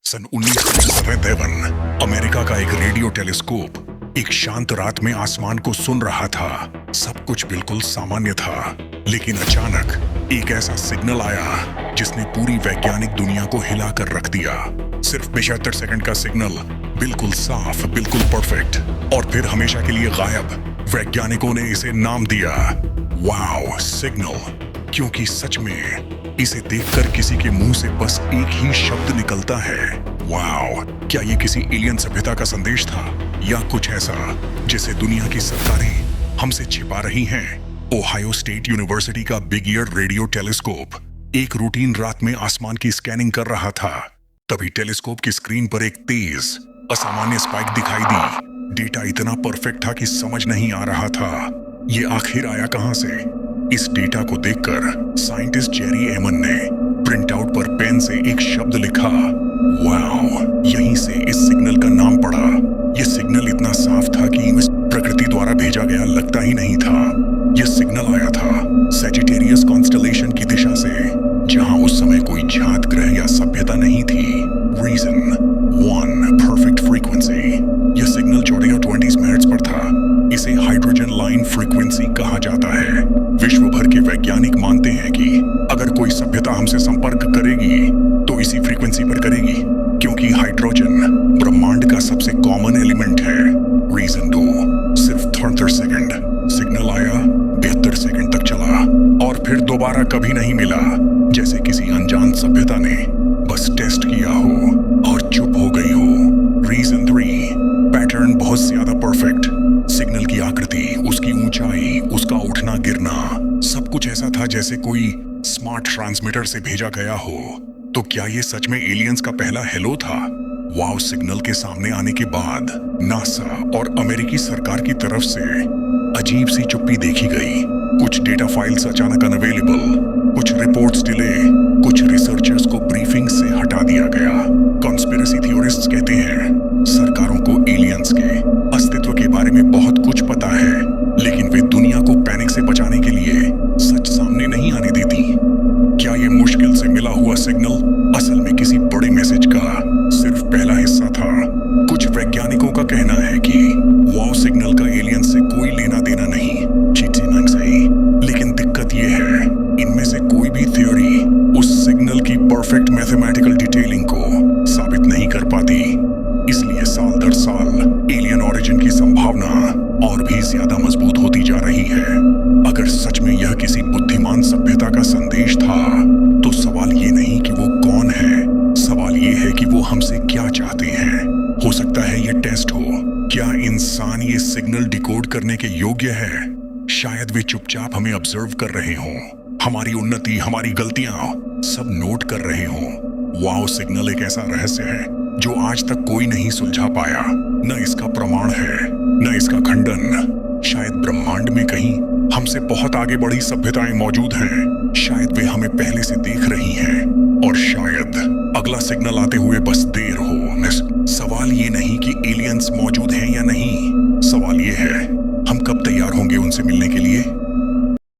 सन 1977 America का एक radio telescope एक शांत रात में आसमान को सुन रहा था। सब कुछ बिल्कुल सामान्य था, लेकिन अचानक एक ऐसा सिग्नल आया जिसने पूरी वैज्ञानिक दुनिया को हिला कर रख दिया। सिर्फ 75 सेकंड का सिग्नल, बिल्कुल साफ, बिल्कुल परफेक्ट, और फिर हमेशा के लिए गायब। वैज्ञानिकों ने इसे नाम दिया वाओ सिग्नल, क्योंकि सच में इसे देखकर किसी के मुंह से बस एक ही शब्द निकलता है, वाओ। क्या ये किसी एलियन सभ्यता का संदेश था, या कुछ ऐसा जिसे दुनिया की सरकारें हमसे छिपा रही हैं? ओहायो स्टेट यूनिवर्सिटी का बिग ईयर रेडियो टेलीस्कोप एक रूटीन रात में आसमान की स्कैनिंग कर रहा था। तभी टेलीस्कोप की स्क्रीन पर एक तेज असामान्य स्पाइक दिखाई दी। डेटा इतना परफेक्ट था कि समझ नहीं आ रहा था ये आखिर आया कहां से। इस डेटा को देखकर साइंटिस्ट जेरी एमन ने प्रिंट आउट पर पेन से एक शब्द लिखा, वाओ। यहीं से इस सिग्नल का नाम पड़ा। यह सिग्नल इतना साफ था कि इसे प्रकृति द्वारा भेजा गया लगता ही नहीं था। यह सिग्नल आया था सजिटेरियस कॉन्स्टलेशन की दिशा से, जहां उस समय कोई जात ग्रह या सभ्यता नहीं थी। Reason 1, perfect frequency. यह सिग्नल 1420 मेगाहर्ट्ज पर था। इसे हाइड्रोजन लाइन फ्रीक्वेंसी कहा जाता है। विश्व भर के वैज्ञानिक मानते हैं कि अगर कोई सभ्यता हमसे संपर्क करेगी तो इसी फ्रीक्वेंसी पर करेगी, क्योंकि हाइड्रोजन ब्रह्मांड का सबसे कॉमन एलिमेंट है। रीजन 2, सिर्फ 73 सेकंड। सिग्नल आया, 72 सेकंड तक चला, और फिर दोबारा कभी नहीं मिला। जैसे किसी अनजान सभ्यता ने बस टेस्ट किया हो और चुप हो गई हो। रीजन 3, पैटर्न बहुत ज्यादा परफेक्ट। सिग्नल की आकृति, उसकी ऊंचाई, उसका उठना गिरना, सब कुछ ऐसा था जैसे कोई स्मार्ट ट्रांसमीटर से भेजा गया हो। तो क्या ये सच में एलियंस का पहला हेलो था? वाओ सिग्नल के सामने आने के बाद नासा और अमेरिकी सरकार की तरफ से अजीब सी चुप्पी देखी गई। कुछ डेटा फाइल्स अचानक अनअवेलेबल, कुछ रिपोर्ट्स डिले, कुछ रिसर्चर्स को ब्रीफिंग से हटा दिया गया। कॉन्स्पिरेसी थ्योरिस्ट्स कहते हैं सरकारों को एलियंस के अस्तित्व के बारे में बहुत कुछ पता है, लेकिन वे दुनिया को पैनिक से बचाने के लिए सच सामने नहीं आने देती। क्या ये मुश्किल से मिला हुआ सिग्नल असल में किसी बड़े मैसेज का सिर्फ पहला हिस्सा था? कुछ वैज्ञानिकों का कहना है कि वाओ सिग्नल का एलियंस से कोई लेना देना नहीं, चीटिंग सही। लेकिन दिक्कत ये है, इनमें से कोई भी थ्योरी उस सिग्नल की परफेक्ट मैथमेटिकल डिटेलिंग को साबित नहीं कर पाती। इसलिए साल दर साल एलियन ओरिजिन की संभावना और भी ज्यादा मजबूत होती जा रही है। अगर सच में यह किसी बुद्धिमान सभ्यता का संदेश था, तो सवाल ये नहीं कि वो कौन है, सवाल ये है कि वो हमसे क्या चाहते हैं। हो सकता है ये टेस्ट हो, क्या इंसान ये सिग्नल डिकोड करने के योग्य है? शायद वे चुपचाप हमें ऑब्जर्व कर रहे हों, हमारी उन्नति, हमारी गलतियां सब नोट कर रहे हों। वाओ सिग्नल एक ऐसा रहस्य है जो आज तक कोई नहीं सुलझा पाया। न इसका प्रमाण है, न इसका खंडन। शायद ब्रह्मांड में कहीं हमसे बहुत आगे बढ़ी सभ्यताएं मौजूद हैं। शायद वे हमें पहले से देख रही हैं, और शायद अगला सिग्नल आते हुए बस देर हो। सवाल ये नहीं कि एलियंस मौजूद हैं या नहीं, सवाल ये है हम कब तैयार होंगे उनसे मिलने के लिए।